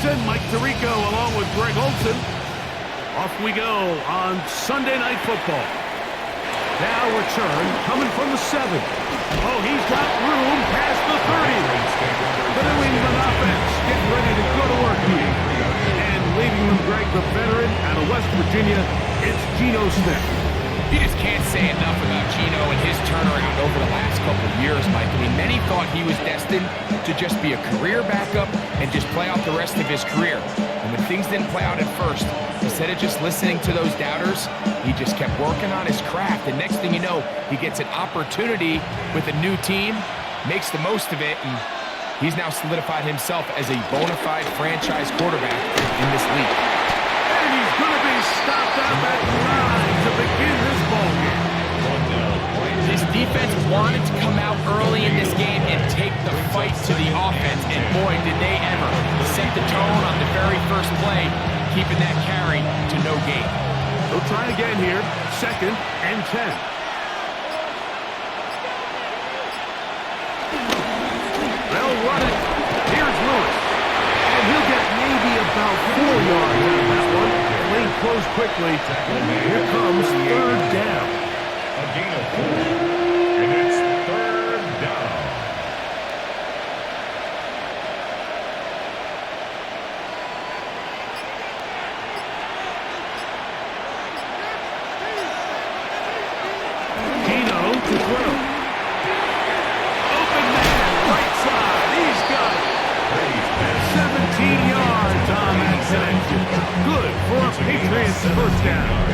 season. Mike Tirico along with Greg Olson. Off we go on Sunday Night Football. Now return coming from the 7. Oh, he's got room past the 30. The New England offense getting ready to go to work here. And leading them, Greg, the veteran out of West Virginia, it's Geno Smith. You just can't say enough about Geno and his turnaround over the last couple of years, Mike. I mean, many thought he was destined to just be a career backup and just play out the rest of his career. And when things didn't play out at first, instead of just listening to those doubters, he just kept working on his craft. And next thing you know, he gets an opportunity with a new team, makes the most of it, and he's now solidified himself as a bona fide franchise quarterback in this league. And he's going to be stopped on that line to begin this ball game. This defense wanted to come out early in this game and take the fight to the offense, and boy, did they ever. Set the tone on the very first play, keeping that carry to no gain. They'll try again here, 2nd and 10. They'll run it. Here's Lewis. And he'll get maybe about 4 yards out of that one. Lane closed quickly. Here comes 3rd down. A gain of 4. And it's 3rd down. Geno to throw. Open man, right side. He's got it. 17 yards on that connection. Good for a Patriots first down.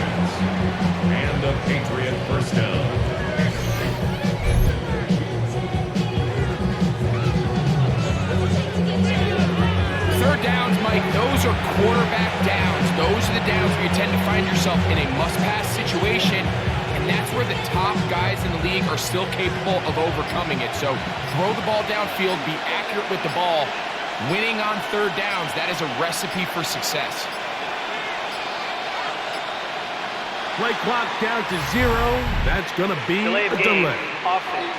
And a Patriot first down. Third downs, Mike, those are quarterback downs. Those are the downs where you tend to find yourself in a must-pass situation, and that's where the top guys in the league are still capable of overcoming it. So throw the ball downfield, be accurate with the ball. Winning on third downs, that is a recipe for success. Play clock down to 0. That's going to be a delay. Offense.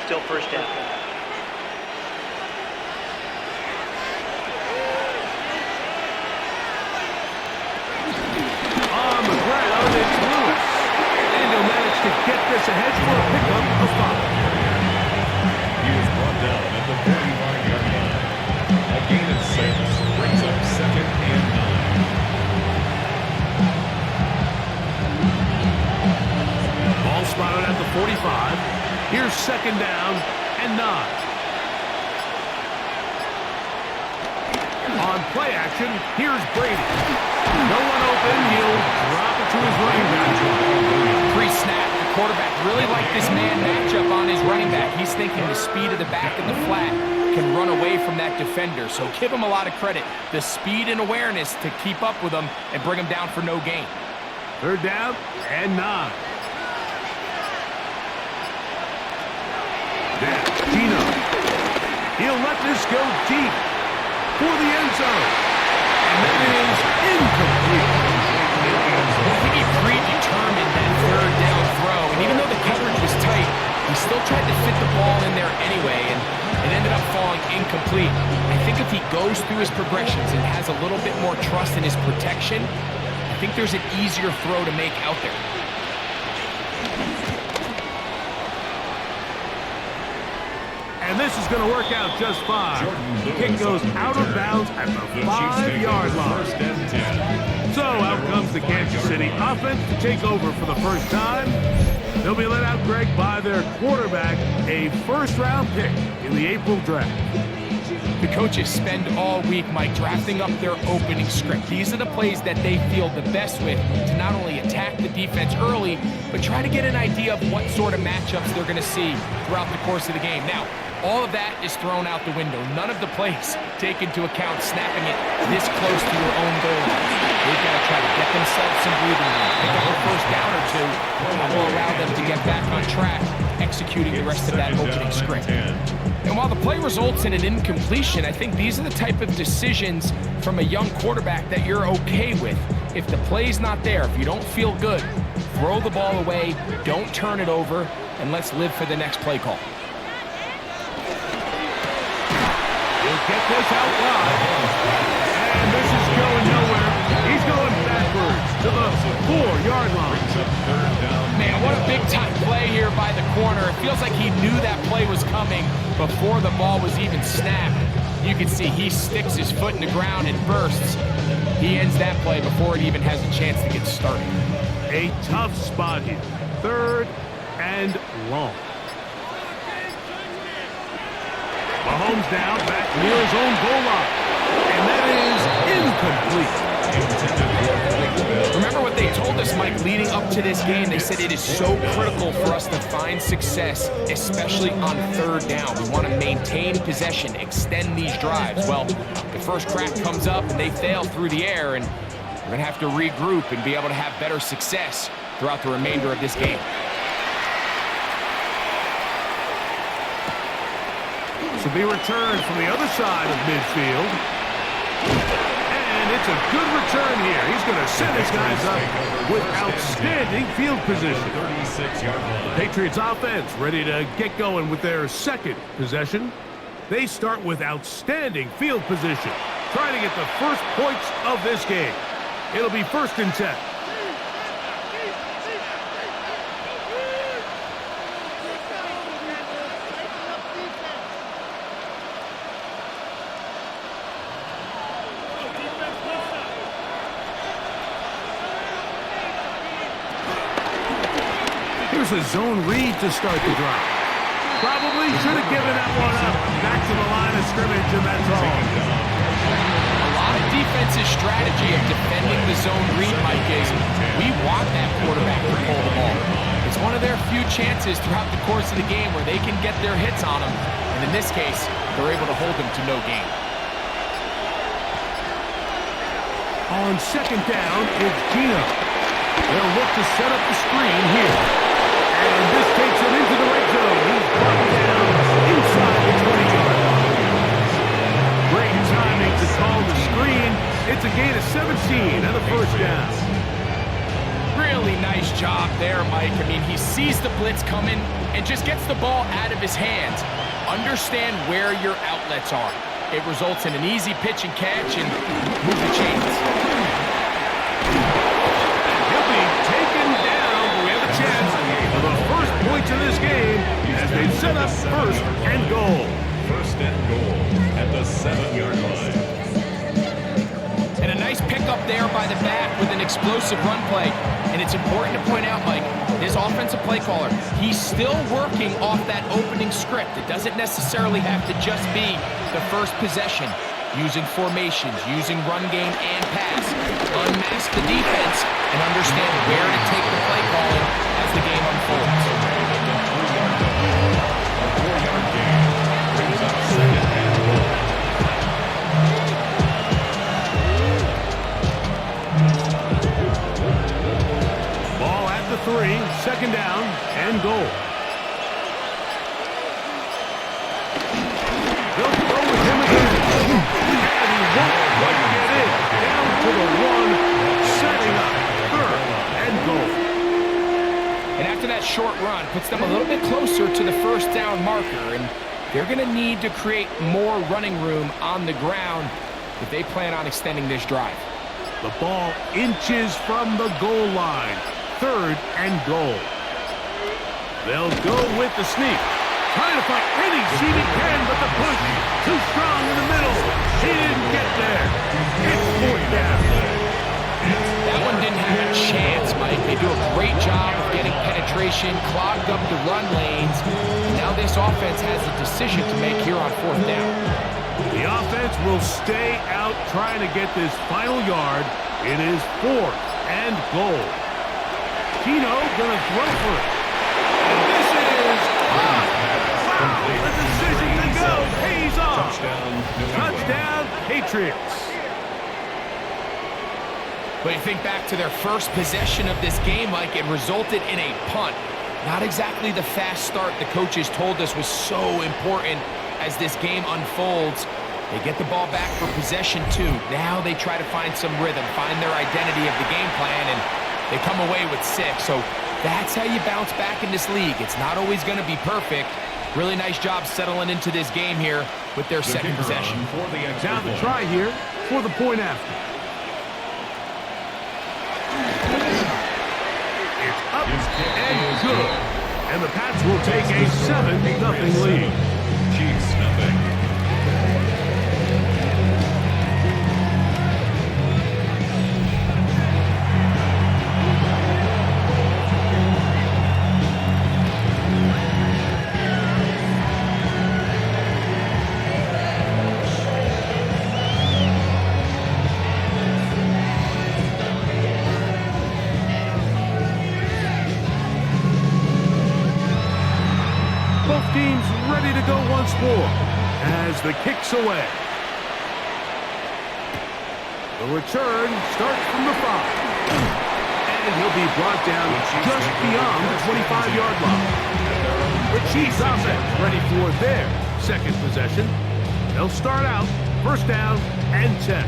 Still first down. On the ground, it's Lewis. And he'll manage to get this ahead for a pickup of 5. He was brought down at the 45-yard line. A gain of 6 brings up 2nd and 9. Ball spotted at the 45. Here's 2nd down and 9. On play action, here's Brady. No one open. He'll drop it to his running back. Pre-snap, the quarterback really liked this man matchup on his running back. He's thinking the speed of the back in the flat can run away from that defender. So give him a lot of credit. The speed and awareness to keep up with him and bring him down for no gain. 3rd down and 9. That's Geno. He'll let this go deep for the end zone. And that is incomplete. I think he predetermined that 3rd down throw. And even though the coverage was tight, he still tried to fit the ball in there anyway. And it ended up falling incomplete. I think if he goes through his progressions and has a little bit more trust in his protection, I think there's an easier throw to make out there. And this is going to work out just fine. The kick goes out of bounds at the 5-yard line. So out comes the Kansas City offense to take over for the first time. They'll be let out, Greg, by their quarterback, a first-round pick in the April draft. The coaches spend all week, Mike, drafting up their opening script. These are the plays that they feel the best with to not only attack the defense early, but try to get an idea of what sort of matchups they're going to see throughout the course of the game. Now, all of that is thrown out the window. None of the plays take into account snapping it this close to your own goal line. They've got to try to get themselves some breathing room, pick up a first down or two, and will allow them to get back on track, executing the rest of that opening script. And while the play results in an incompletion, I think these are the type of decisions from a young quarterback that you're okay with. If the play's not there, if you don't feel good, throw the ball away, don't turn it over, and let's live for the next play call. He'll get this out wide. And this is going nowhere. He's going backwards to the 4-yard line. Man, what a big-time play here by the corner. It feels like he knew that play was coming before the ball was even snapped. You can see he sticks his foot in the ground and bursts. He ends that play before it even has a chance to get started. A tough spot here. 3rd and long. Mahomes down, back near his own goal line. And that is incomplete. Remember what they told us, Mike, leading up to this game? They said it is so critical for us to find success, especially on 3rd down. We want to maintain possession, extend these drives. Well, the first crack comes up and they fail through the air, and we're going to have to regroup and be able to have better success throughout the remainder of this game. To be returned from the other side of midfield. And it's a good return here. He's going to set his guys up with outstanding field position. The Patriots offense ready to get going with their 2nd possession. They start with outstanding field position, trying to get the first points of this game. It'll be 1st and 10. Here's a zone read to start the drive. Probably should have given that one up. Back to the line of scrimmage, and that's all. A lot of defense's strategy of defending the zone read, Mike, is we want that quarterback to pull the ball. It's one of their few chances throughout the course of the game where they can get their hits on them. And in this case, they're able to hold them to no gain. On 2nd down, it's Gino. They'll look to set up the screen here. And this takes him into the red zone. He's brought down inside the 20-yard line. Great timing to call the screen. It's a gain of 17 and a 1st down. Really nice job there, Mike. I mean, he sees the blitz coming and just gets the ball out of his hands. Understand where your outlets are. It results in an easy pitch and catch and move the chains. He'll be taken down, but we have a chance for the first points of this game as they set up 1st and goal. 1st and goal at the 7-yard line. And a nice pickup there by the back with an explosive run play. And it's important to point out, Mike, this offensive play caller, he's still working off that opening script. It doesn't necessarily have to just be the first possession. Using formations, using run game and pass. Unmask the defense and understand where to take the play calling as the game unfolds. A 4-yard gain brings up 2nd and goal. Ball at the 3, 2nd down and goal. They'll throw with him again. And he won't quite get in. Down to the 1, setting up 3rd and goal. And after that short run, puts them a little bit closer to the 1st down marker. And they're going to need to create more running room on the ground if they plan on extending this drive. The ball inches from the goal line. 3rd and goal. They'll go with the sneak. Trying to find any seam he can, but the push too strong in the middle. He didn't get there. It's 4th down. That one didn't have a chance, Mike. They do a great job of getting penetration, clogged up the run lanes. Now this offense has a decision to make here on 4th down. The offense will stay out trying to get this final yard. It is 4th and goal. Tino gonna throw for it. And this is wow, the decision to go pays off. Touchdown, Patriots. But you think back to their first possession of this game, Mike, it resulted in a punt. Not exactly the fast start the coaches told us was so important as this game unfolds. They get the ball back for possession 2. Now they try to find some rhythm, find their identity of the game plan, and They come away with 6, so that's how you bounce back in this league. It's not always going to be perfect. Really nice job settling into this game here with their second possession. Now the try here for the point after. It's up and good. And the Pats will take a 7-0 lead. Chiefs nothing. Teams ready to go once more as the kick's away. The return starts from the 5. And he'll be brought down just beyond the 25-yard line. The Chiefs offense ready for their second possession. They'll start out first down and 10.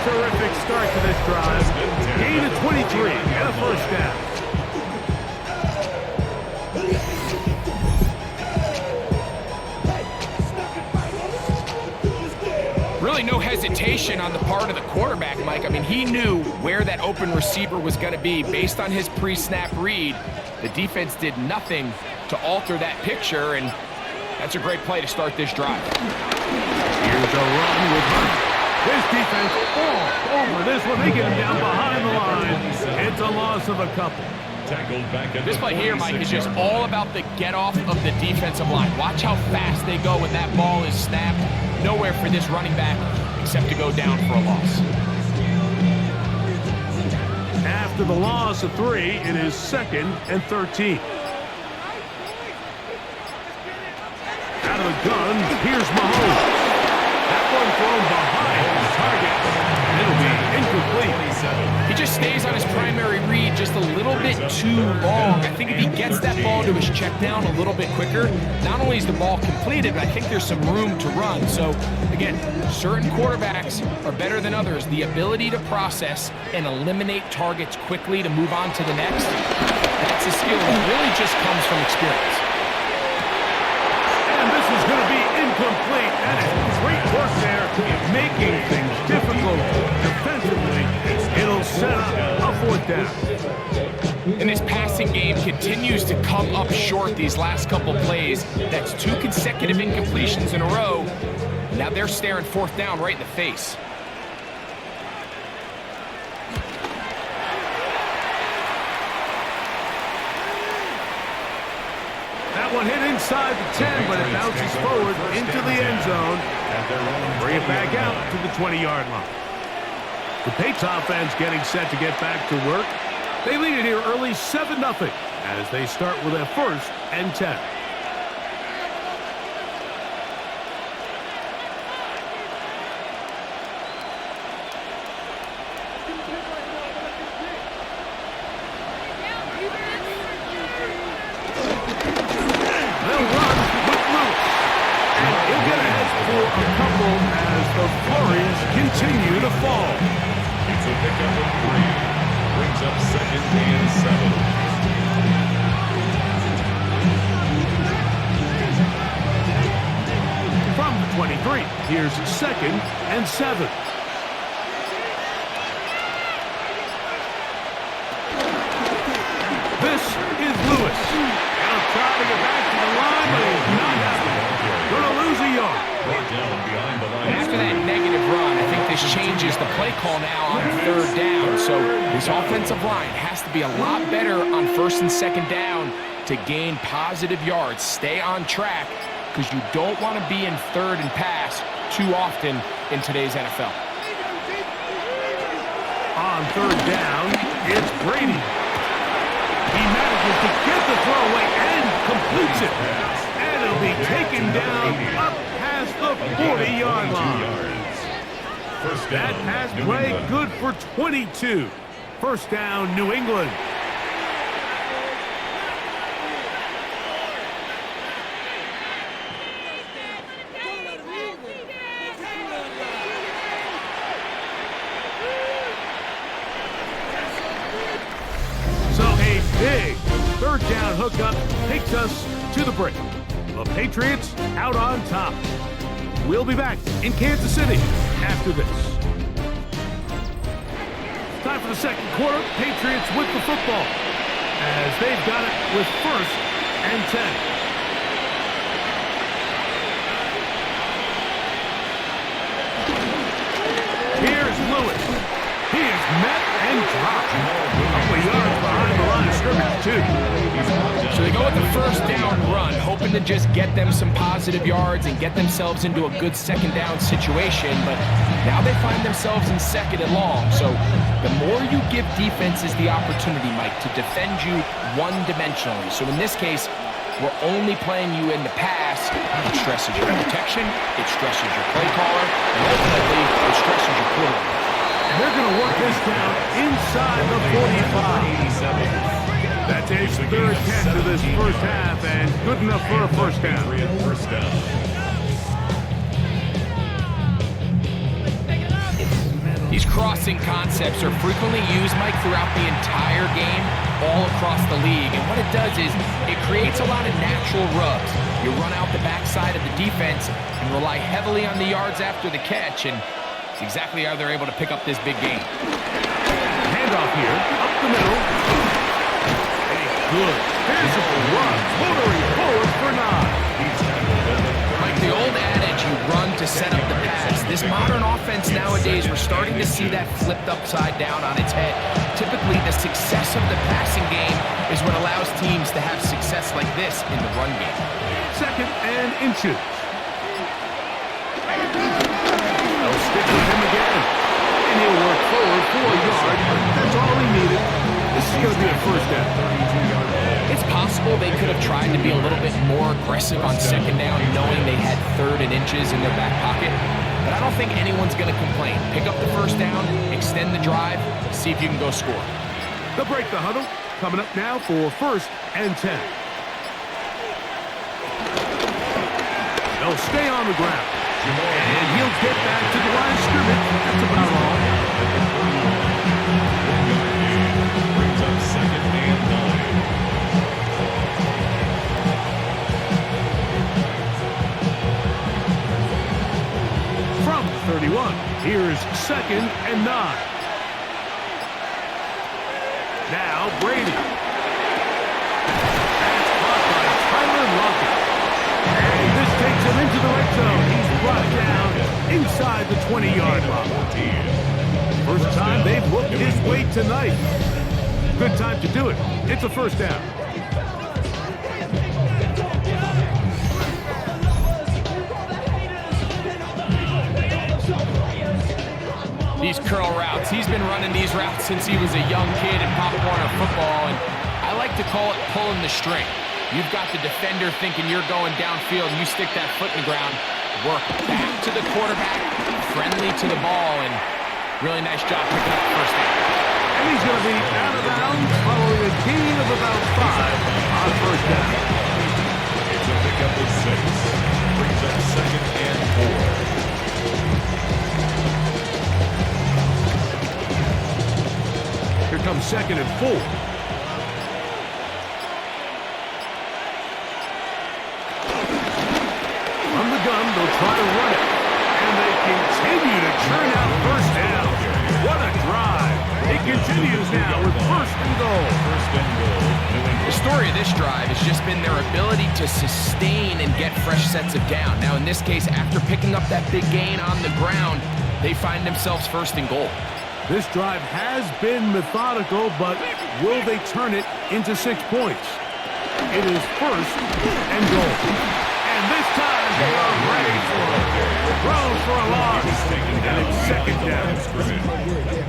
Terrific start to this drive. Gain of 23 and a first down. Really no hesitation on the part of the quarterback, Mike. I mean, he knew where that open receiver was going to be based on his pre-snap read. The defense did nothing to alter that picture, and that's a great play to start this drive. Here's a run with Hunt. This defense all over this one. They get him down behind the line. It's a loss of a couple. This play here, Mike, is just all about the get-off of the defensive line. Watch how fast they go when that ball is snapped. Nowhere for this running back except to go down for a loss. After the loss of 3, it is 2nd and 13. Out of the gun, here's Mahomes. That one thrown behind the target. It'll be incomplete. He just stays on his primary read just a little bit too long. I think if he gets that ball to his check down a little bit quicker, not only is the ball completed, but I think there's some room to run. So, again, certain quarterbacks are better than others. The ability to process and eliminate targets quickly to move on to the next, that's a skill that really just comes from experience. And this is going to be incomplete. That is great work there, making things difficult defensively. It'll set up a 4th down. And this passing game continues to come up short these last couple plays. That's 2 consecutive incompletions in a row. Now they're staring 4th down right in the face. That one hit inside the 10, but it bounces forward into the end zone. Bring it back out to the 20-yard line. The Patriots offense getting set to get back to work. They lead it here early 7-0 as they start with a 1st and 10. They'll run with Luke. And he'll get ahead for a couple as the flurries continue to fall. It's a pickup of 3. Brings up 2nd and 7. From the 23, here's 2nd and 7. This is Lewis. He'll try to get back to the line, but he's not happening. Going to lose a yard. Brought down behind the line. After that negative run, I think this changes the play call now on 3rd down. So this offensive line has to be a lot better on 1st and 2nd down to gain positive yards. Stay on track because you don't want to be in 3rd and pass too often in today's NFL. On third down, it's Brady. He manages to get the throw away and completes it. And it'll be taken down up past the 40-yard line. That pass play good for 22. First down, New England. So a big third down hookup takes us to the break. The Patriots out on top. We'll be back in Kansas City after this. Time for the second quarter. Patriots with the football as they've got it with first and 10. Here's Lewis. He is met and dropped. A couple of yards behind the line of scrimmage, too. So they go with the first down run, hoping to just get them some positive yards and get themselves into a good second down situation, but now they find themselves in second and long. So the more you give defenses the opportunity, Mike, to defend you one-dimensionally. So in this case, we're only playing you in the pass. It stresses your protection, it stresses your play caller, and ultimately it stresses your quarterback. And they're going to work this down inside the 45. That takes third catch of this first half, and good enough for a first down. These crossing concepts are frequently used, Mike, throughout the entire game, all across the league. And what it does is it creates a lot of natural rubs. You run out the backside of the defense and rely heavily on the yards after the catch, and it's exactly how they're able to pick up this big game. Handoff here, up the middle. Good physical run, motoring forward for 9. Like the old adage, you run to set up the pass. This modern offense nowadays, we're starting to see that flipped upside down on its head. Typically, the success of the passing game is what allows teams to have success like this in the run game. Second and inches. They'll stick with him again. And he'll work forward 4 yards. That's all he needed. This is going to be a first down. It's possible they could have tried to be a little bit more aggressive on second down, knowing they had third and inches in their back pocket. But I don't think anyone's going to complain. Pick up the first down, extend the drive, see if you can go score. They'll break the huddle. Coming up now for first and 10. They'll stay on the ground. And he'll get back to the line of scrimmage. That's about all. Brings up second and 9. From 31, here's second and 9. Now Brady. That's caught by Tyler Logan. And this takes him into the red zone. He's brought down inside the 20-yard line. First time they've looked his way tonight. Good time to do it. It's a first down. These curl routes, he's been running these routes since he was a young kid in Pop Warner football, and I like to call it pulling the string. You've got the defender thinking you're going downfield, and you stick that foot in the ground, work back to the quarterback, friendly to the ball, and really nice job picking up the first down. And he's going to be out of bounds following a gain of about 5 on first down. It's a pickup of 6. Brings up second and 4. Here comes second and 4. From the gun, they'll try to run it. And they continue to churn out first down. What a drive. It continues now with first and goal. First and goal. The story of this drive has just been their ability to sustain and get fresh sets of down. Now, in this case, after picking up that big gain on the ground, they find themselves first and goal. This drive has been methodical, but will they turn it into 6 points? It is first and goal. And this time they are ready for it. Throws for a loss. And it's second down.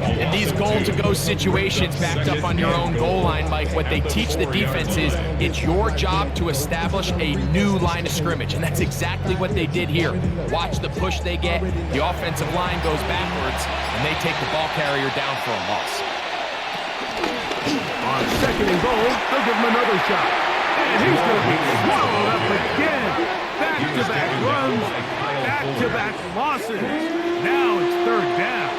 In these goal-to-go situations backed up on your own goal line, Mike, what they teach the defense is it's your job to establish a new line of scrimmage, and that's exactly what they did here. Watch the push they get. The offensive line goes backwards, and they take the ball carrier down for a loss. On second and goal, they'll give him another shot. And he's going to be swallowed up again. Back-to-back runs, back-to-back losses. Now it's third down.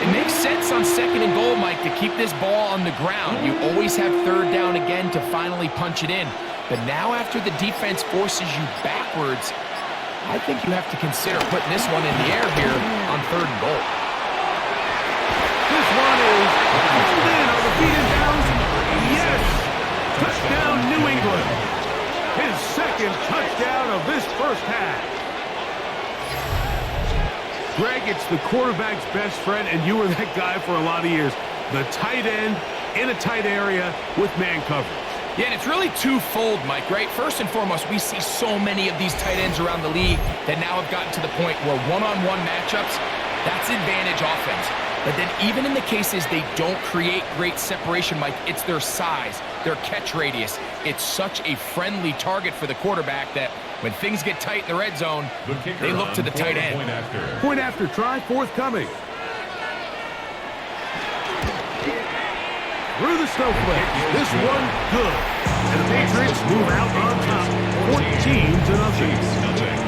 It makes sense on second and goal, Mike, to keep this ball on the ground. You always have third down again to finally punch it in. But now after the defense forces you backwards, I think you have to consider putting this one in the air here on third and goal. This one is pulled in on the feet and downs. Yes! Touchdown, New England. His second touchdown of this first half. Greg, it's the quarterback's best friend, and you were that guy for a lot of years. The tight end in a tight area with man coverage. Yeah, and it's really twofold, Mike, right? First and foremost, we see so many of these tight ends around the league that now have gotten to the point where one-on-one matchups, that's advantage offense. But then even in the cases they don't create great separation, Mike, it's their size, their catch radius. It's such a friendly target for the quarterback that when things get tight in the red zone, they look to the tight end. Point after try forthcoming. Through the snowflakes, this one good. And the Patriots move out on top, 14-0.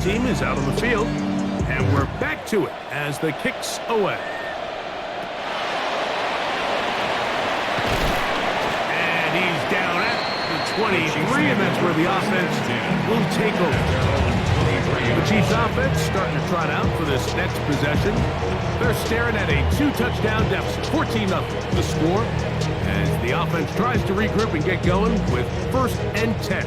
Team is out on the field, and we're back to it as the kick's away. And he's down at the 23, and that's where the offense will take over. The Chiefs offense starting to trot out for this next possession. They're staring at a 2-touchdown deficit, 14-0 the score, as the offense tries to regroup and get going with 1st and 10.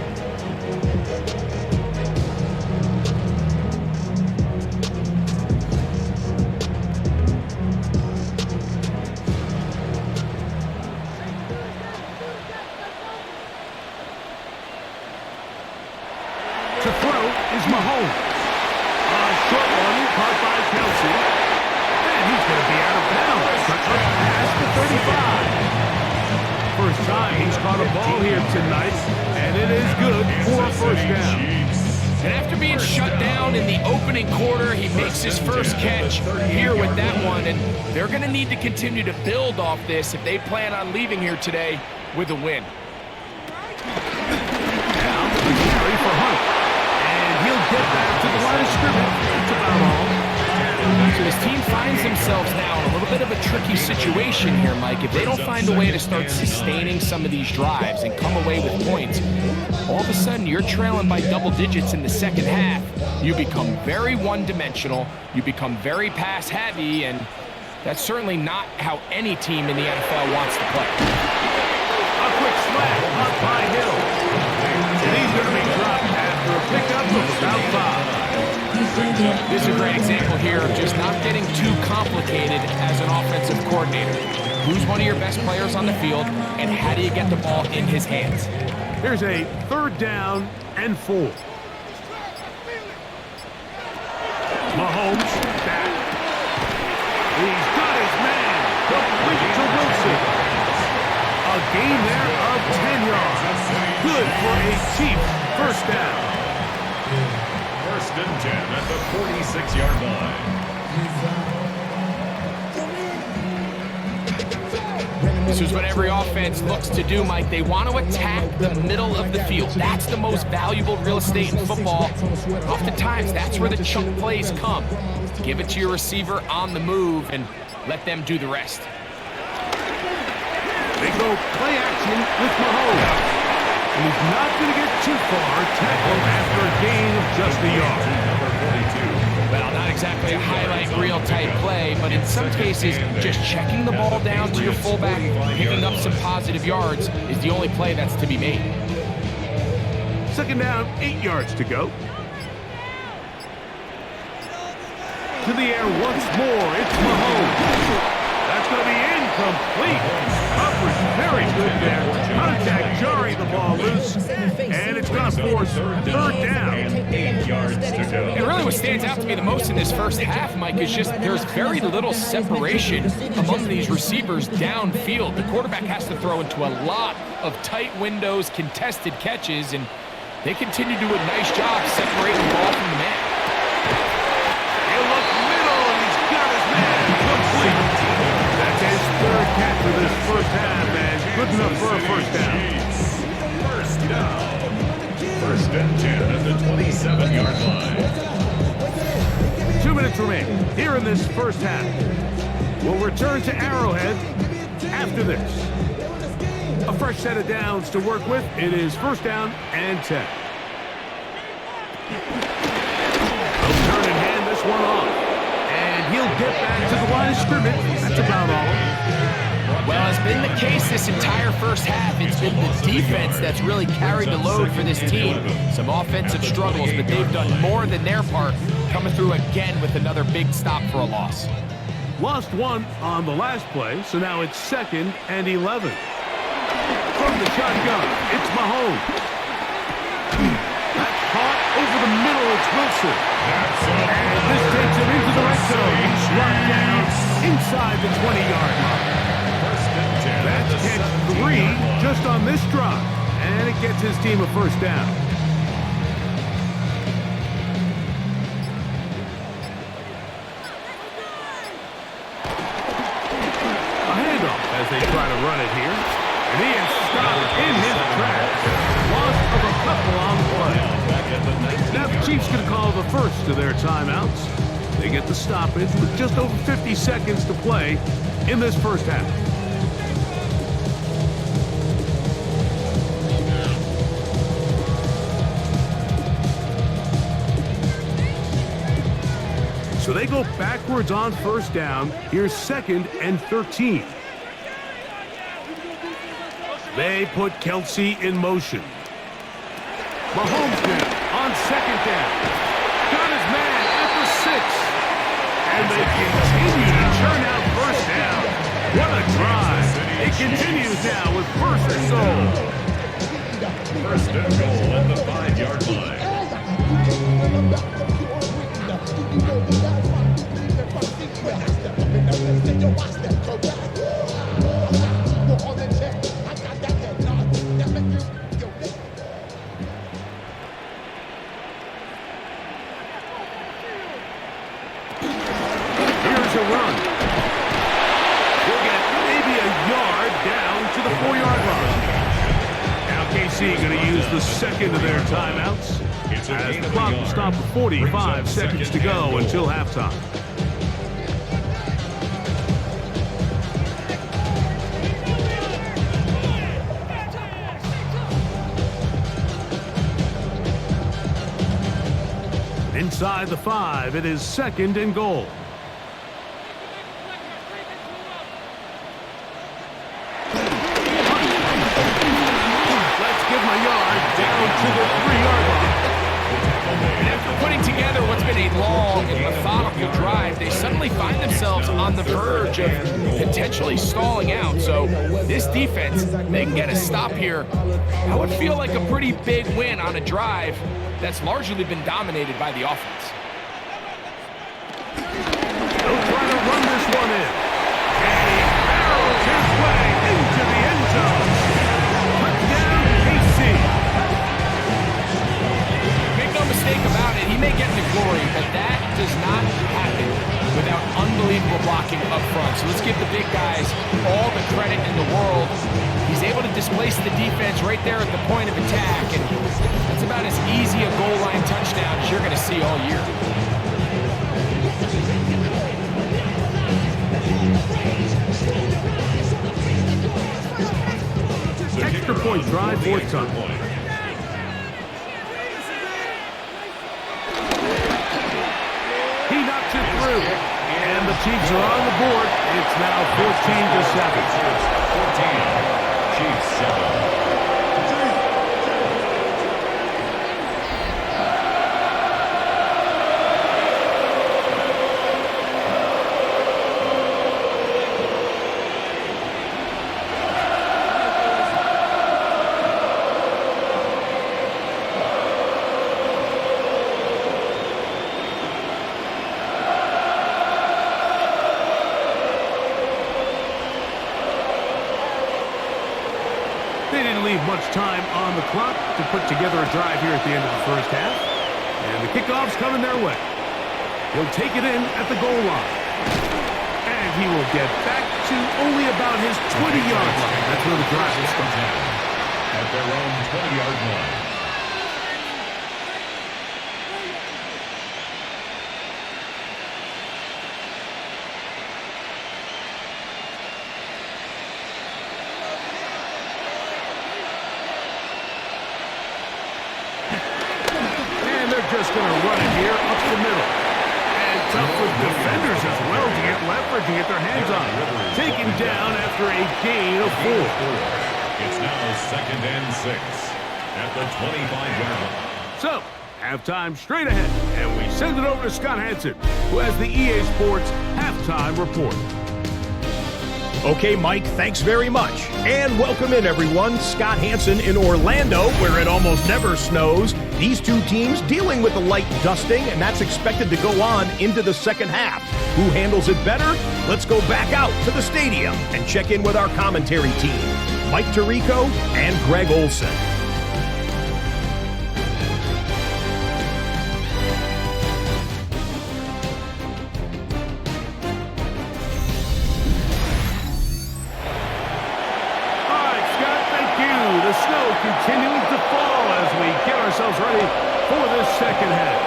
Mahomes. Short one caught by Kelce. And he's going to be out of bounds. Past the 35. First time he's caught a ball here tonight, and it is good for a first down. And after being shut down in the opening quarter, he makes his first catch here with that one, and they're going to need to continue to build off this if they plan on leaving here today with a win. Now, the carry for Hunt. He'll get back to the line of scrimmage. That's about all. So his team finds themselves now in a little bit of a tricky situation here, Mike. If they don't find a way to start sustaining some of these drives and come away with points, all of a sudden you're trailing by double digits in the second half. You become very one-dimensional. You become very pass-heavy, and that's certainly not how any team in the NFL wants to play. A quick slant up by Hill. And he's going to be dropped after a pickup of about 5. This is a great example here of just not getting too complicated as an offensive coordinator. Who's one of your best players on the field, and how do you get the ball in his hands? Here's a 3rd down and 4. Mahomes back. He's got his man. Complete to Wilson. A gain there of 10 yards. Good for a Chiefs first down. 1st and 10 at the 46-yard line. This is what every offense looks to do, Mike. They want to attack the middle of the field. That's the most valuable real estate in football. Oftentimes, that's where the chunk plays come. Give it to your receiver on the move and let them do the rest. They go play action with Mahomes. And he's not going to get too far. Tackle after a gain of just a yard. Well, not exactly a highlight reel type play, but in some cases, just checking the ball down to your fullback, picking up some positive yards is the only play that's to be made. Second down, 8 yards to go. To the air once more, it's Mahomes. That's going to be incomplete. Coverage very good there. Contact jarring the ball loose, and it's going to force third down. 8 yards to go. And really what stands out to me the most in this first half, Mike, is just there's very little separation among these receivers downfield. The quarterback has to throw into a lot of tight windows, contested catches, and they continue to do a nice job separating the ball from the man. He'll look middle, and he's got his man complete. That's his third catch of this first half, and good enough for a first down. First down. First and 10 at the 27-yard line. 2 minutes remaining here in this first half. We'll return to Arrowhead after this. A fresh set of downs to work with. It is first down and 10. They'll turn and hand this one off. And he'll get back to the line of scrimmage. That's about all. Well, it's been the case this entire first half. It's been the defense that's really carried the load for this team. Some offensive struggles, but they've done more than their part, coming through again with another big stop for a loss. Lost one on the last play, so now it's second and 11. From the shotgun, it's Mahomes. That's caught over the middle, it's Wilson. And this takes him into the red zone. He's brought down inside the 20-yard line. That's catch 3 just on this drive, and it gets his team a first down. A handoff as they try to run it here. And he is stopped in his tracks. Loss of a couple on the play. Now the Chiefs going to call the first of their timeouts. They get the stoppage with just over 50 seconds to play in this first half. So they go backwards on first down. Here's second and 13. They put Kelce in motion. Mahomes down on second down. Got his man at the 6. And they continue to churn out first down. What a drive. It continues now with first and goal. First and goal at the 5-yard line. Here's a run. We'll get maybe a yard down to the 4-yard line. Now KC going to use the second of their timeouts. As the clock will stop at 45 seconds to go until halftime. Inside the 5, it is second and goal. Let's give him a yard down to the 3-yard line. And after putting together what's been a long and methodical drive, they suddenly find themselves on the verge of potentially stalling out. So this defense, they can get a stop here. That would feel like a pretty big win on a drive that's largely been dominated by the offense. They'll try to run this one in. And he barrels his way into the end zone. Touchdown, KC. Make no mistake about it, he may get the glory, but that does not happen without unbelievable blocking up front. So let's give the big guys all the credit in the world. He's able to displace the defense right there at the point of attack, and that's about as easy a goal line touchdown as you're going to see all year. Extra point drive, fourth time. He knocks it Chiefs are on the board. It's now 14-7. 14. Chiefs 7. They didn't leave much time on the clock to put together a drive here at the end of the first half. And the kickoff's coming their way. He'll take it in at the goal line. And he will get back to only about his 20-yard line. That's where the drive will start. At their own 20-yard line. Just going to run it here up the middle. And tough with defenders as well to get leverage and get their hands on it. Taken down after a gain of 4. It's now 2nd and 6 at the 25-yard line. So, halftime straight ahead. And we send it over to Scott Hansen, who has the EA Sports halftime report. Okay, Mike, thanks very much. And welcome in, everyone. Scott Hansen in Orlando, where it almost never snows. These two teams dealing with a light dusting, and that's expected to go on into the second half. Who handles it better? Let's go back out to the stadium and check in with our commentary team, Mike Tirico and Greg Olson. Continuing to fall as we get ourselves ready for this second half.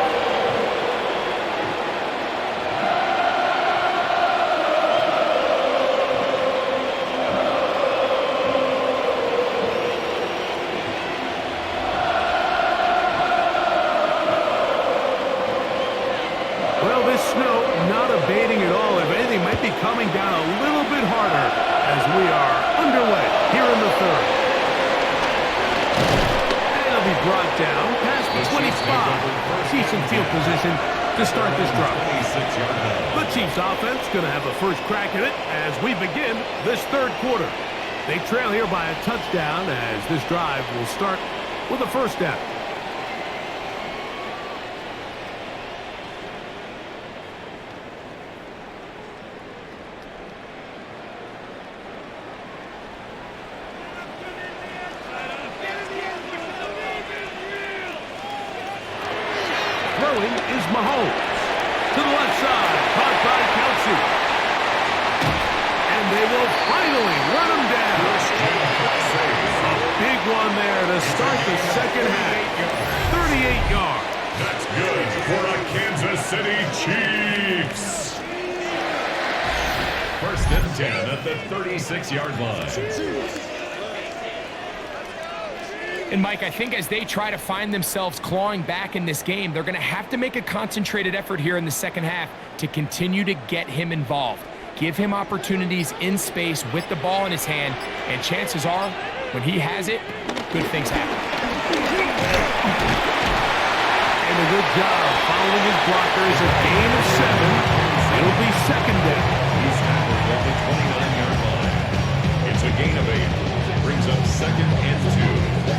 Well, this snow not abating at all. If anything, might be coming down a little bit harder as we are underway here in the third. Brought down past the 25. Decent field position to start this drive. The Chiefs offense going to have a first crack at it as we begin this third quarter. They trail here by a touchdown as this drive will start with a first down. Is Mahomes to the left side, caught by Kelce. And they will finally run him down. A big one there to start the second half. 38 yards. That's good for the Kansas City Chiefs. 1st and 10 at the 36-yard line. And, Mike, I think as they try to find themselves clawing back in this game, they're going to have to make a concentrated effort here in the second half to continue to get him involved. Give him opportunities in space with the ball in his hand, and chances are, when he has it, good things happen. And a good job following his blockers. A gain of 7. It'll be second down. He's tackled at the 29-yard line. It's a gain of 8. It brings up 2nd and 2.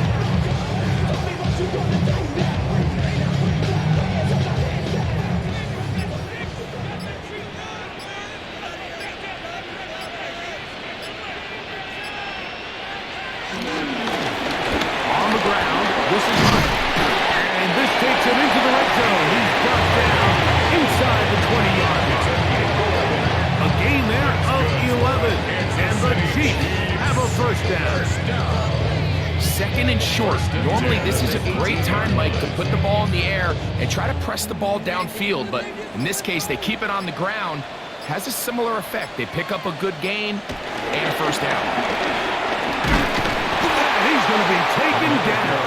On the ground, this is Hunt. And this takes him into the red zone. He's brought down inside the 20-yard line. A gain there of 11. And the Chiefs have a first down. 2nd and short. Normally, this is a great time, Mike, to put the ball in the air and try to press the ball downfield. But in this case, they keep it on the ground. Has a similar effect. They pick up a good gain and a first down. He's going to be taken down.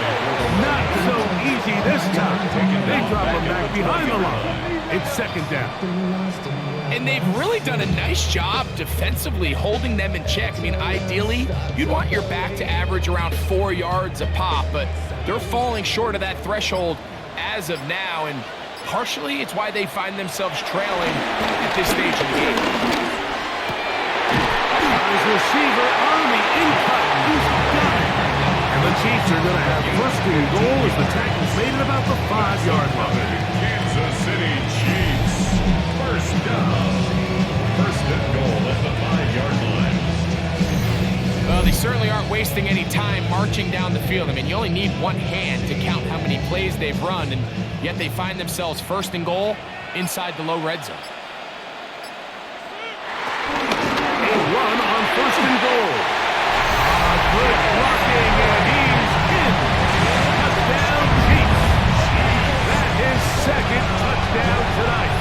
Not so easy this time. They drop him back behind the line. It's second down. And they've really done a nice job defensively holding them in check. I mean, ideally, you'd want your back to average around 4 yards a pop, but they're falling short of that threshold as of now, and partially it's why they find themselves trailing at this stage of the game. His receiver on the in-cut. He's got it. And the Chiefs are going to have first and goal as the tackle's made at about the 5-yard line. Kansas City Chiefs. First down. First and goal at the 5-yard line. Well, they certainly aren't wasting any time marching down the field. I mean, you only need one hand to count how many plays they've run, and yet they find themselves first and goal inside the low red zone. A run on first and goal. Good blocking, and he's in. Touchdown, Chiefs. That is second touchdown tonight.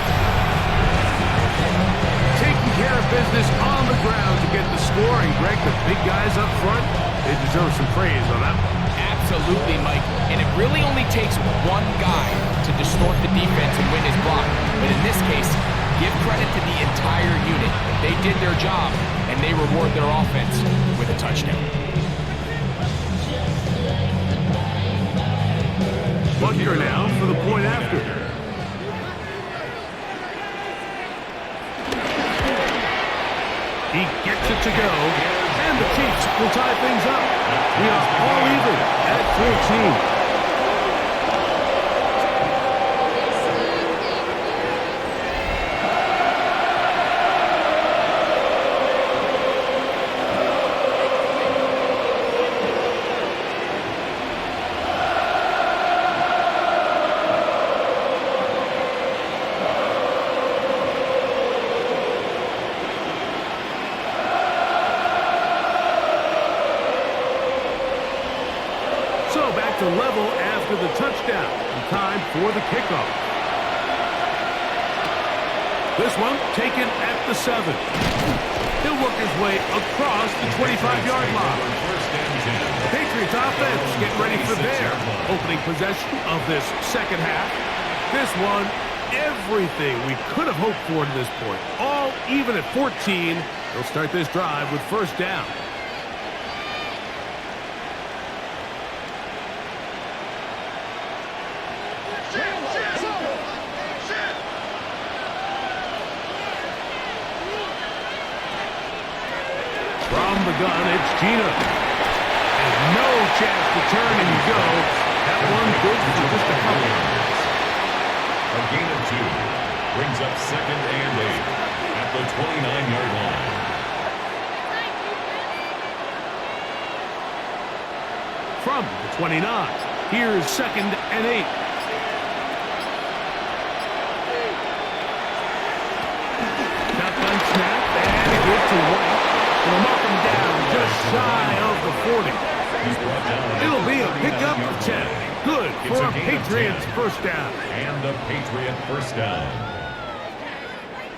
Taking care of business on the ground to get the score, and Greg, the big guys up front, they deserve some praise on that one. Absolutely, Mike. And it really only takes one guy to distort the defense and win his block. But in this case, give credit to the entire unit. They did their job, and they reward their offense with a touchdown. But here now for the point after. He gets it to go, and the Chiefs will tie things up. We are all even at 14. To level after the touchdown. And time for the kickoff. This one taken at the 7. He'll work his way across the 25-yard line. Patriots offense getting ready for their opening possession of this second half. This one, everything we could have hoped for to this point. All even at 14. They'll start this drive with first down. Gun, it's Gina. And no chance to turn, and you go. That one good for just a couple. A gain of 2 brings up second and 8 at the 29-yard line. From the 29, here's second and 8. Shotgun snap, and it went to Ware. We'll mark him down just shy of the 40. It'll be a pickup of 10. Good for a Patriots first down. And a Patriot first down.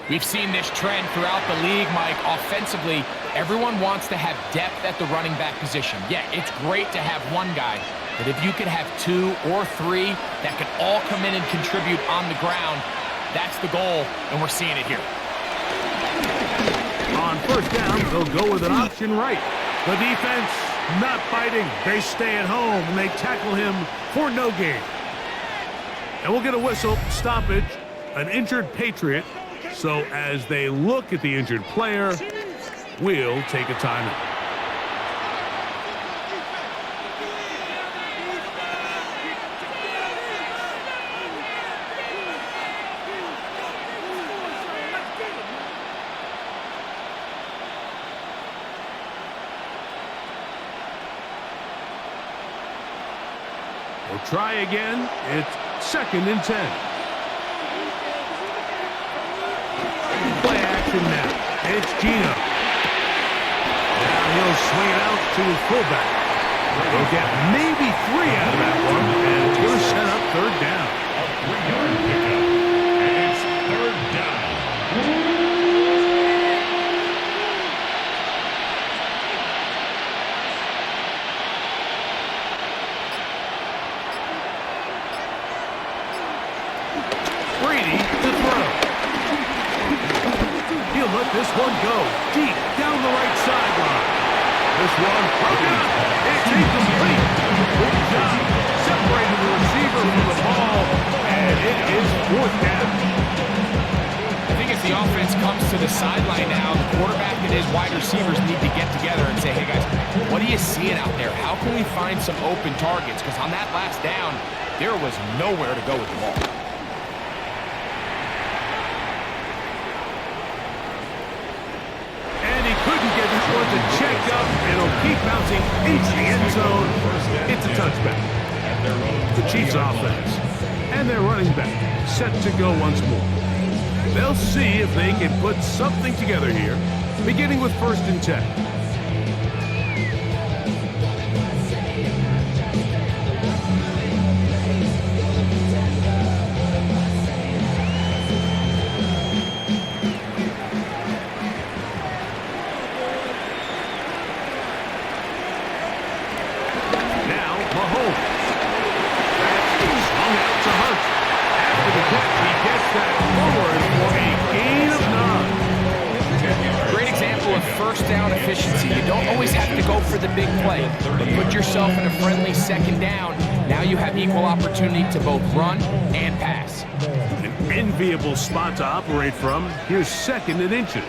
We've seen this trend throughout the league, Mike. Offensively, everyone wants to have depth at the running back position. Yeah, it's great to have one guy, but if you could have 2 or 3 that could all come in and contribute on the ground, that's the goal, and we're seeing it here. On first down, they'll go with an option right. The defense not biting. They stay at home, and they tackle him for no gain. And we'll get a whistle, stoppage, an injured Patriot. So as they look at the injured player, we'll take a timeout. We'll try again. It's second and 10. Play action now. It's Gino. Now he'll swing it out to his fullback. They'll get maybe 3 out of that one, and it's going to set up third down. A 3-yard pickup, and it's third down. Brady to throw. let this one go deep down the right sideline. This one broken up. It's incomplete. Good job separating the receiver from the ball, and it is fourth down. I think as the offense comes to the sideline now, the quarterback and his wide receivers need to get together and say, hey guys, what are you seeing out there? How can we find some open targets? Because on that last down, there was nowhere to go with the ball. And he couldn't get this one to check up, and it'll keep bouncing into the end zone. It's a touchback. The Chiefs offense and their running back set to go once more. They'll see if they can put something together here, beginning with 1st and 10. Now, Mahomes. That's swung out to Hunt. After the catch, he gets that forward for a gain of 9. Great example of first down efficiency. You don't always have to go for the big play, but put yourself in a friendly 2nd down. Now you have equal opportunity to both run and pass. An enviable spot to operate from. Here's 2nd and inches.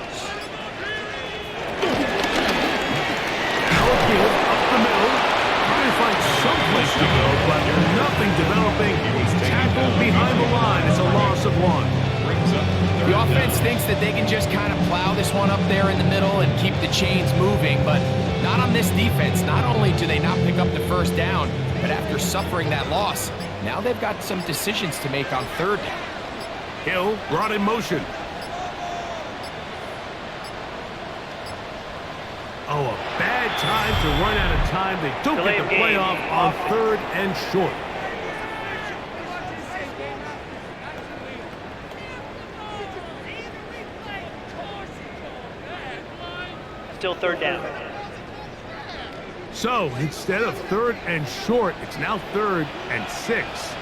Now a give up the middle. Trying to find someplace to go, but nothing developing. Tackled behind the line. It's a loss of 1. The offense thinks that they can just kind of plow this one up there in the middle and keep the chains moving, but not on this defense. Not only do they not pick up the 1st down, but after suffering that loss, now they've got some decisions to make on 3rd down. Hill brought in motion. Oh, a bad time to run out of time. They don't get the play off on 3rd and short. Still 3rd down. So, instead of 3rd and short, it's now 3rd and 6.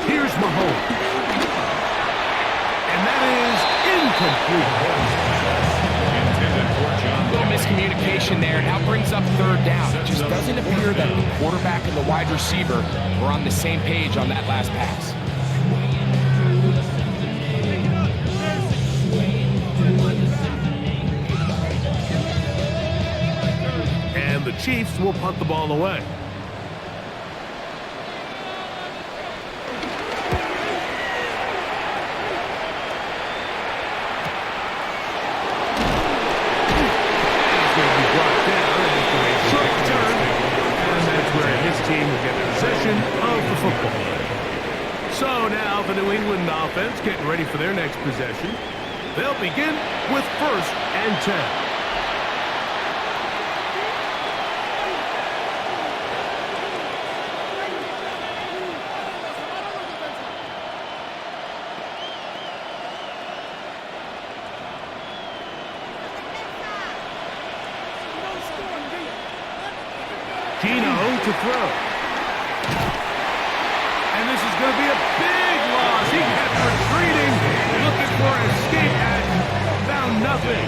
Here's Mahomes. And that is incomplete. A little miscommunication there. Now brings up 3rd down. It just doesn't appear that the quarterback and the wide receiver were on the same page on that last pass. And the Chiefs will punt the ball away. Team will get possession of the football. So now the New England offense getting ready for their next possession. They'll begin with 1st and 10. To throw. And this is going to be a big loss. He kept retreating, looking for an escape hatch, found nothing.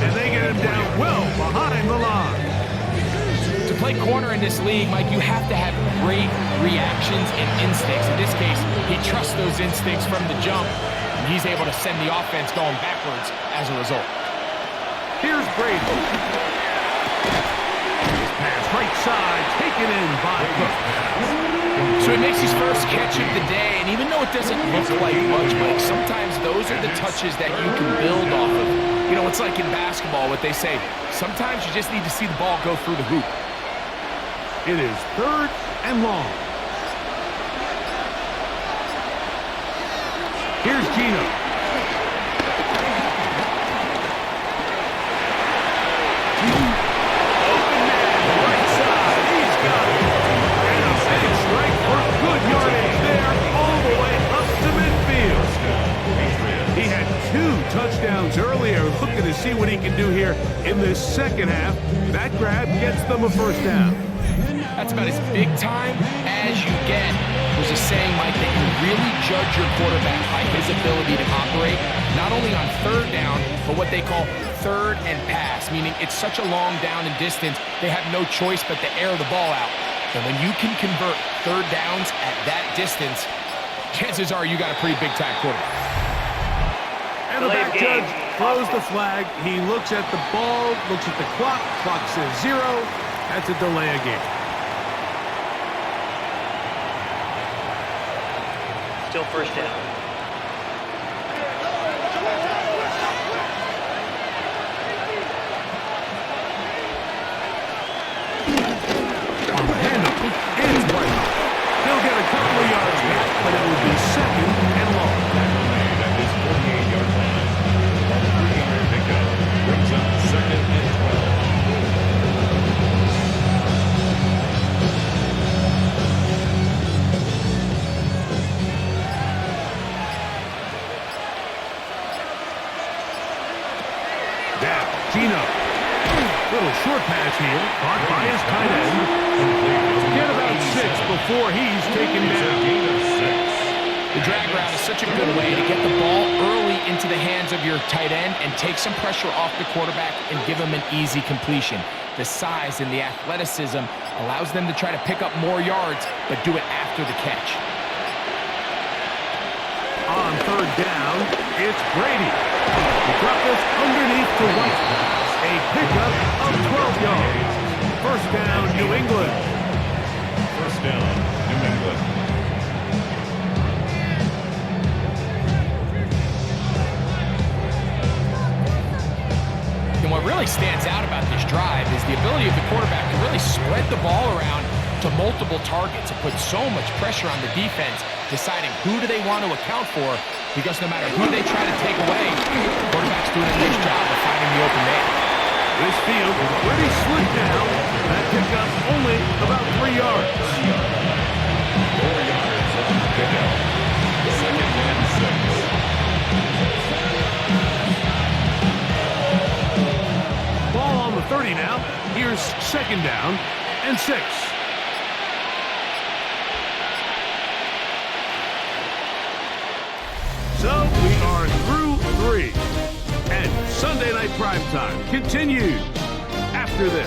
And they get him down well behind the line. To play corner in this league, Mike, you have to have great reactions and instincts. In this case, he trusts those instincts from the jump, and he's able to send the offense going backwards as a result. Here's Brady. Pass right side, taken in by Cook. So he makes his first catch of the day, and even though it doesn't look like much, Mike, sometimes those are the touches that you can build off of. You know, it's like in basketball, what they say, sometimes you just need to see the ball go through the hoop. It is 3rd and long. Here's Gino. Touchdowns earlier, looking to see what he can do here in this 2nd half. That grab gets them a 1st down. That's about as big time as you get. There's a saying, Mike, that you really judge your quarterback by his ability to operate, not only on third down, but what they call third and pass, meaning it's such a long down and distance, they have no choice but to air the ball out. And when you can convert third downs at that distance, chances are you got a pretty big-time quarterback. And the back judge throws the flag. He looks at the ball, looks at the clock. Clock says 0. That's a delay of game. Still first down. On the handoff, it's right. He'll get a couple of yards back, but it will be second and long. Made at his 48-yard line. A 3-yard pickup brings up second and 12. Gino. Little short pass here. Caught by his tight end. Get about 6 before he's taken down. The drag route is such a good way to get the ball early into the hands of your tight end and take some pressure off the quarterback and give him an easy completion. The size and the athleticism allows them to try to pick up more yards, but do it after the catch. On third down, it's Brady. He dropped this underneath to White. A pickup of 12 yards. First down, New England. First down, New England. And what really stands out about this drive is the ability of the quarterback to really spread the ball around to multiple targets and put so much pressure on the defense, deciding who do they want to account for, because no matter who they try to take away, the quarterback's doing a nice job of finding the open man. This field pretty slick now. That pickup only about 3 yards. 4 yards on the pickup. Second and 6. Ball on the 30 now. Here's second down and 6. So we are through 3. And Sunday Night Primetime continues after this.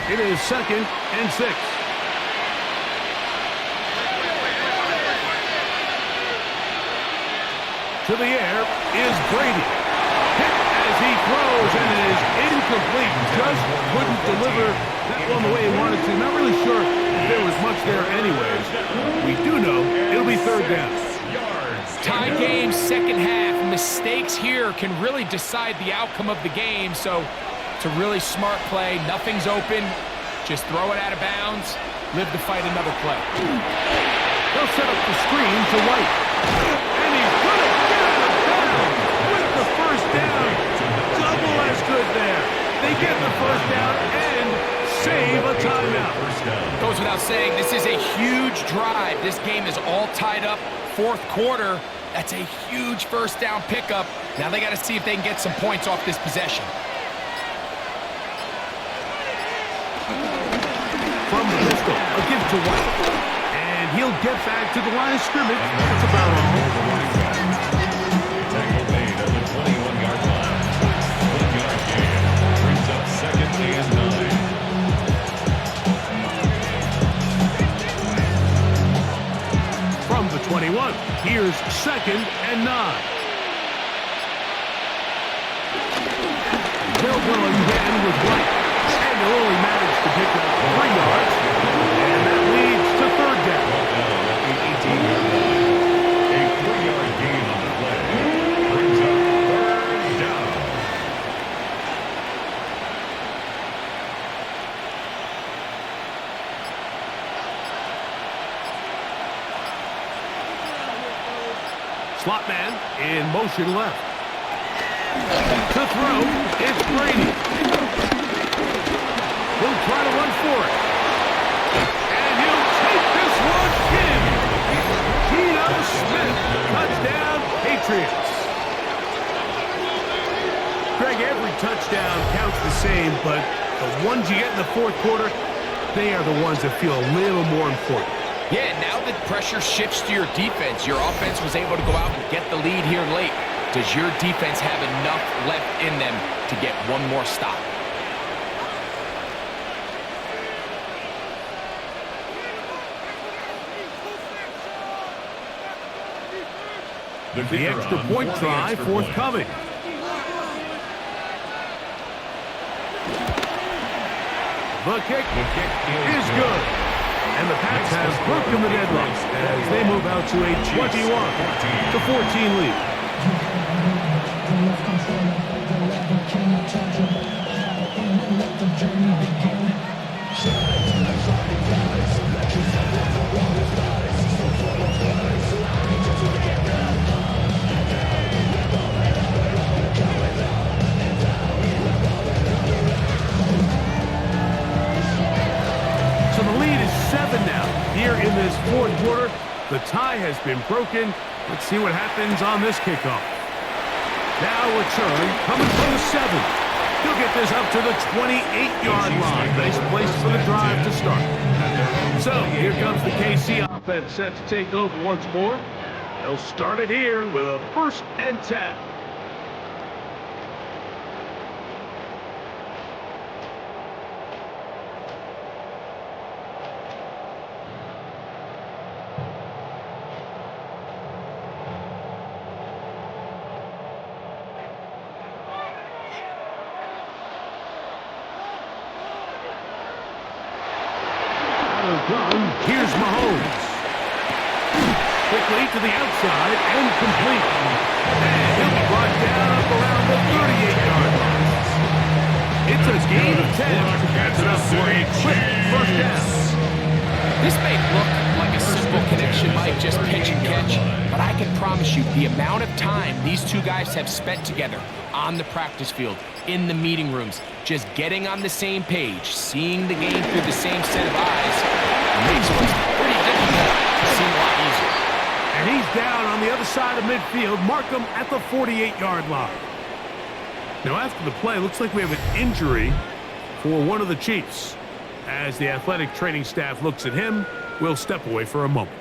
It is second and 6. To the air is Brady. Hit as he throws, and it is incomplete. Just couldn't deliver that one the way he wanted to. Not really sure if there was much there anyways. We do know it'll be third down. Tie game, second half. Mistakes here can really decide the outcome of the game, so it's a really smart play. Nothing's open. Just throw it out of bounds. Live to fight another play. They'll set up the screen to White. And he's going to get out of bounds with the first down. Double as good there. They get the first down and save a timeout. Goes without saying, this is a huge drive. This game is all tied up. Fourth quarter, that's a huge first down pickup. Now they got to see if they can get some points off this possession. From the pistol, a give to White. And he'll get back to the line of scrimmage. That's about all. Tackle made at the 21-yard line. 1-yard gain. Brings up second and 9. From the 21, here's second and 9. They'll go again with White. And they'll only manage to pick up 3 yards. And that leads to third down. At the 18-yard line. A 3-yard gain on the play. Brings up third down. Slot man in motion left. To throw, it's Brady. He'll try to run for it. And he'll take this one in. Patriots. Greg, every touchdown counts the same, but the ones you get in the fourth quarter, they are the ones that feel a little more important. Yeah, now that pressure shifts to your defense, your offense was able to go out and get the lead here late. Does your defense have enough left in them to get one more stop? The extra point try forthcoming. The kick is good. And the Pats have broken the deadlock as they move out to a 21-14 lead. So the lead is 7 now. Here in this fourth quarter, the tie has been broken. Let's see what happens on this kickoff. Now return, coming from the 7. He'll get this up to the 28-yard line. Nice place for the drive to start. So here comes the KC offense set to take over once more. They'll start it here with a 1st and 10. Here's Mahomes. Quickly to the outside and complete. And he'll be brought down up around the 38-yard line. It's a gain of 10. That's enough for a quick 1st down. This may look like a simple connection, Mike, just pitch and catch, but I can promise you the amount of time these two guys have spent together on the practice field, in the meeting rooms, just getting on the same page, seeing the game through the same set of eyes, makes what's pretty difficult seem a lot easier. And he's down on the other side of midfield. Mark him at the 48-yard line. Now after the play, looks like we have an injury for one of the Chiefs. As the athletic training staff looks at him, we'll step away for a moment.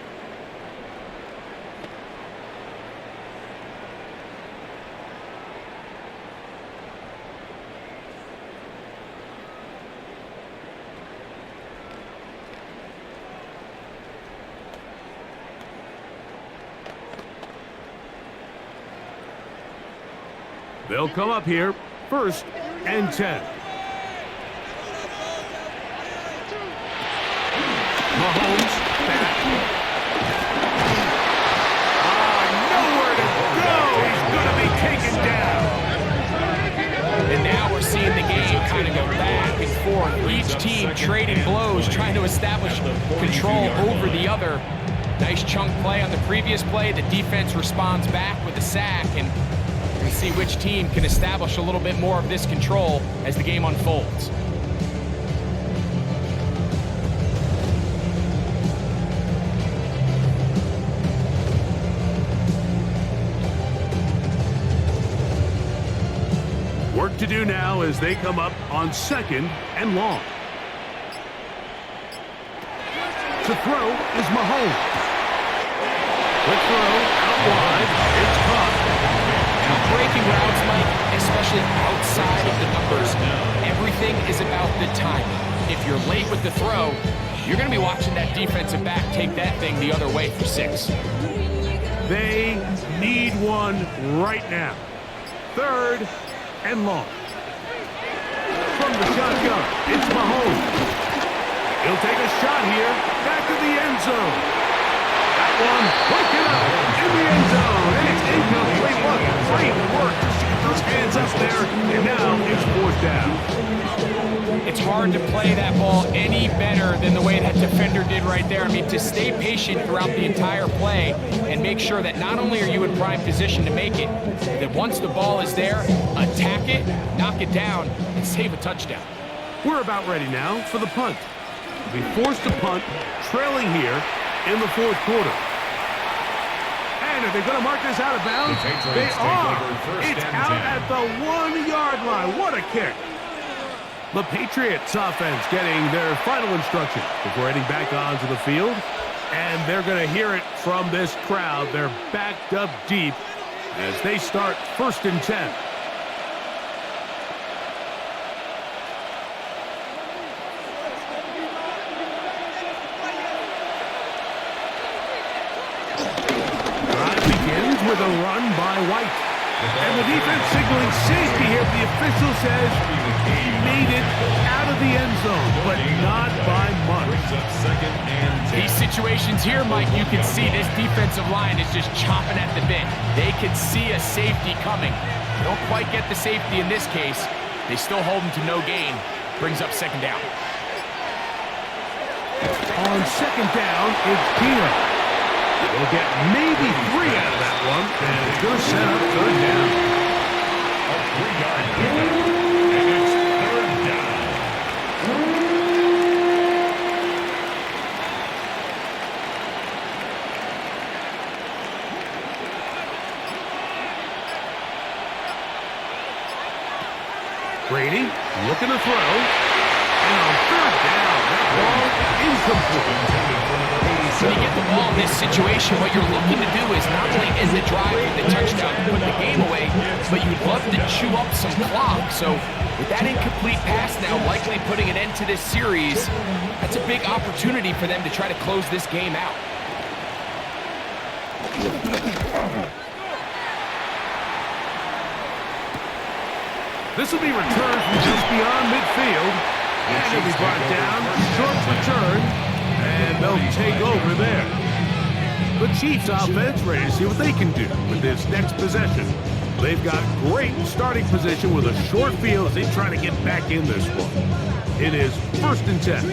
They'll come up here, 1st and 10. Mahomes back. Nowhere to go. He's going to be taken down. And now we're seeing the game kind of go back and forth. Each team trading blows, trying to establish control over the other. Nice chunk play on the previous play. The defense responds back with a sack, and we'll see which team can establish a little bit more of this control as the game unfolds. Work to do now as they come up on 2nd and long. To throw is Mahomes. Quick throw out wide. It's caught. Now, breaking routes, Mike, especially outside of the numbers, everything is about the timing. If you're late with the throw, you're going to be watching that defensive back take that thing the other way for 6. They need one right now. 3rd and long. From the shotgun, it's Mahomes. He'll take a shot here, back to the end zone. That one, broken up in the end zone, and it's incomplete. What great work to get those hands up there, and now it's 4th down. It's hard to play that ball any better than the way that defender did right there. I mean, to stay patient throughout the entire play and make sure that not only are you in prime position to make it, that once the ball is there, attack it, knock it down, and save a touchdown. We're about ready now for the punt. Be forced to punt, trailing here in the 4th quarter. And Are they going to mark this out of bounds? The Patriots They take are. over first It's and out 10. at the 1-yard line. What a kick. The Patriots offense getting their final instruction before heading back onto the field. And they're going to hear it from this crowd. They're backed up deep as they start 1st and 10. Drive begins with a run by White. And the defense signaling safety here. The official says he made it out of the end zone, but not by much. Brings up 2nd and 10. These situations here, Mike, you can see this defensive line is just chomping at the bit. They can see a safety coming. They don't quite get the safety in this case. They still hold him to no gain. Brings up 2nd down. On 2nd down, it's Dino. We'll get maybe 3 out of that one, and it's going to set up 3rd down. A 3-yard pickup, and it's 3rd down. Brady looking to throw. And on 3rd down, that ball incomplete. When you get the ball in this situation, what you're looking to do is not only end the drive with the touchdown to put the game away, but you'd love to chew up some clock. So with that incomplete pass now likely putting an end to this series, that's a big opportunity for them to try to close this game out. This will be returned from just beyond midfield. And it'll be brought down. Short return. And they'll take over there. The Chiefs offense ready to see what they can do with this next possession. They've got great starting position with a short field as they try to get back in this one. It is 1st and 10.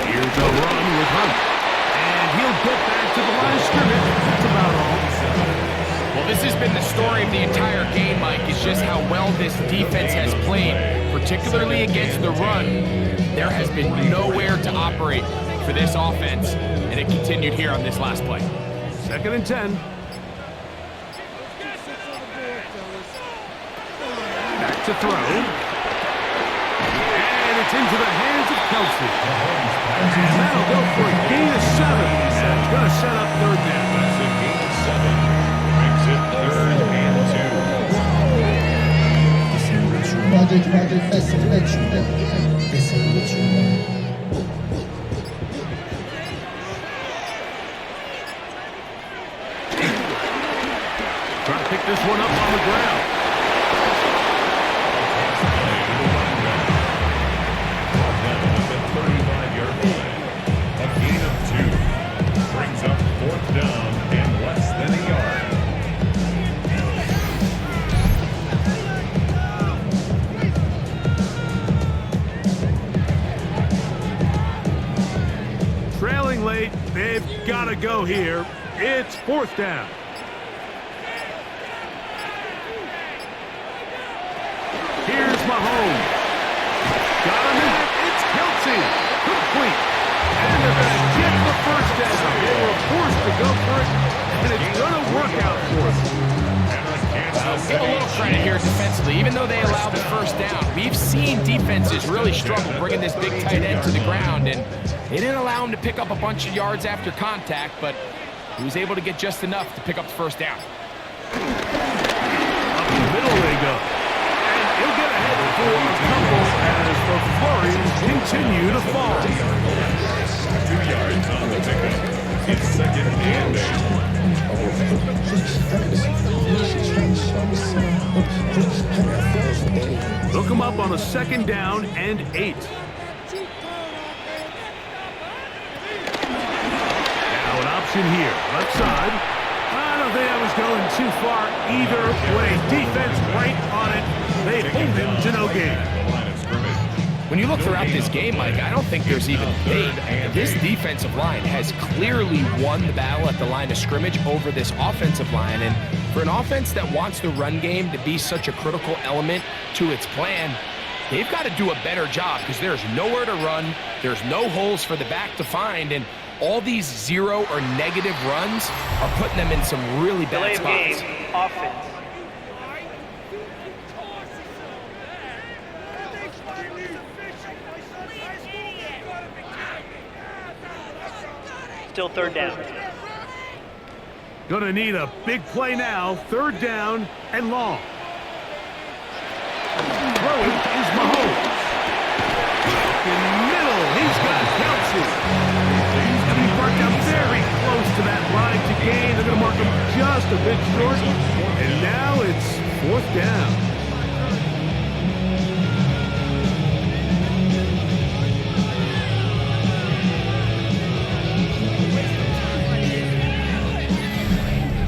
Here's a run with Hunt. And he'll get back to the line of scrimmage. That's about all. Well, this has been the story of the entire game, Mike, is just how well this defense has played, particularly against the run. There has been nowhere to operate for this offense, and it continued here on this last play. 2nd and 10. Back to throw. And it's into the hands of Kelce. And that'll go for a gain of 7. And it's going to set up 3rd down. That's a gain of 7. Makes it 3rd and 2. Trying to pick this one up on the ground. Brought down at the 35-yard line. A gain of 2. Brings up 4th down and less than a yard. Trailing late, they've got to go here. It's 4th down. Here's Mahomes. Got him in it. It's Kelce. Complete. And they're going to get the 1st down. They were forced to go for it, and it's going to work out for them. Give a little credit here defensively. Even though they allowed the 1st down, we've seen defenses really struggle bringing this big tight end to the ground, and they didn't allow him to pick up a bunch of yards after contact, but he was able to get just enough to pick up the 1st down. Up the middle they go. And he'll get ahead for a couple as the flurries continue to fall. 2 yards on the pickup. It's 2nd and 8. Look him up on a 2nd down and 8. Now an option here, left side. I don't think I was going too far either way. Defense right on it. They hold him to no gain. When you look throughout this game, Mike, I don't think there's even a debate. This defensive line has clearly won the battle at the line of scrimmage over this offensive line, and For an offense that wants the run game to be such a critical element to its plan, they've got to do a better job because there's nowhere to run, there's no holes for the back to find, and all these 0 or negative runs are putting them in some really bad Delay of spots. game, offense. Still third down. Gonna need a big play now. Third down and long. Throwing is Mahomes. In the middle, he's got Kelce. He's gonna be marked out very close to that line to gain. They're gonna mark him just a bit short. And now it's fourth down.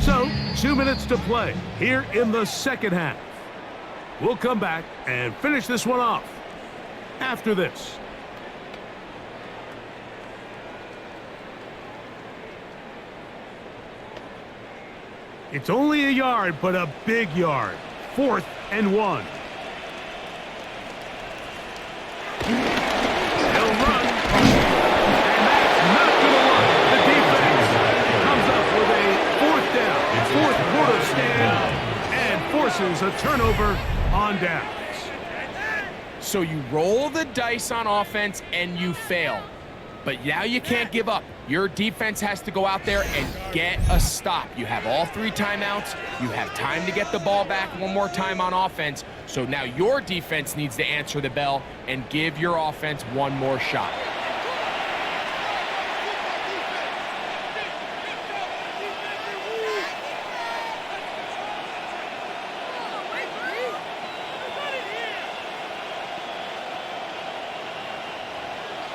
So, 2 minutes to play here in the second half. We'll come back and finish this one off after this. It's only a yard, but a big yard. 4th and 1. He'll run. And that's not going to work. The defense comes up with a 4th down, 4th quarter stand, and forces a turnover on downs. So you roll the dice on offense and you fail. But now you can't give up. Your defense has to go out there and get a stop. You have all 3 timeouts. You have time to get the ball back one more time on offense. So now your defense needs to answer the bell and give your offense one more shot.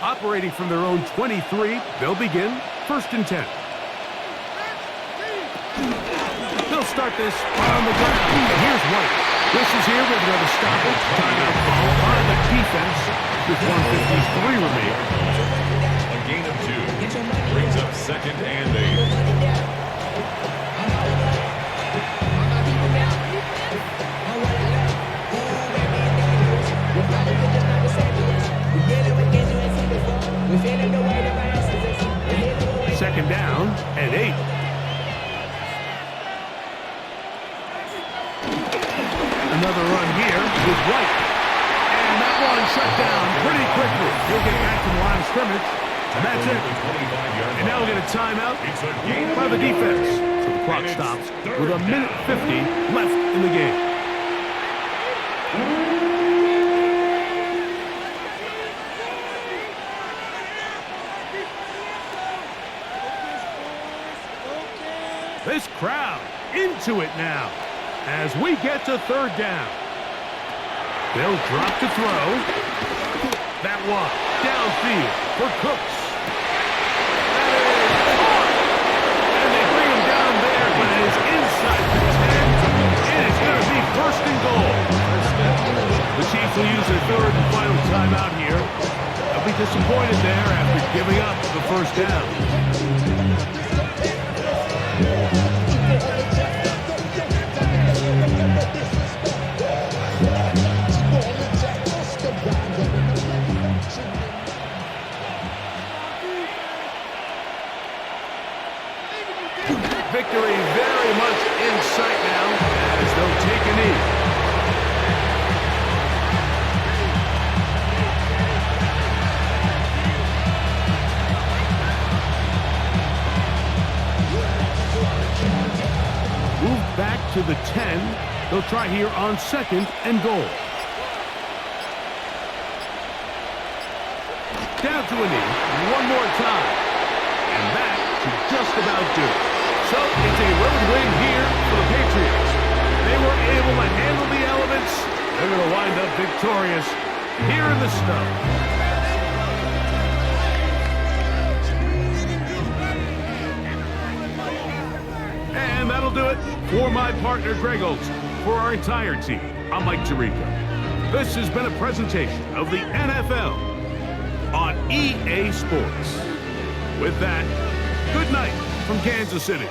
Operating from their own 23, they'll begin 1st and 10. They'll start this on the ground. And here's White. This is here with another stoppage. Timeout call by the defense with 1:53 remaining. A gain of 2 brings up 2nd and 8. Second down and 8. Another run here with White. And that one shut down pretty quickly. He'll get back to the line of scrimmage. And that's it. And now we'll get a timeout by the defense. So the clock stops with 1:50 left in the game. This crowd into it now as we get to 3rd down. They'll drop to throw. That one downfield for Cooks. That is caught. And they bring him down there, but it is inside the 10. And it's going to be 1st and goal. The Chiefs will use their 3rd and final timeout here. They'll be disappointed there after giving up the 1st down. Victory very much in sight now as they'll take a knee. Move back to the 10. They'll try here on 2nd and goal. Down to a knee one more time. And that should just about do it. So it's a road win here for the Patriots. They were able to handle the elements. They're going to wind up victorious here in the snow. And that'll do it for my partner, Greg Olson. For our entire team, I'm Mike Tirico. This has been a presentation of the NFL on EA Sports. With that, good night from Kansas City.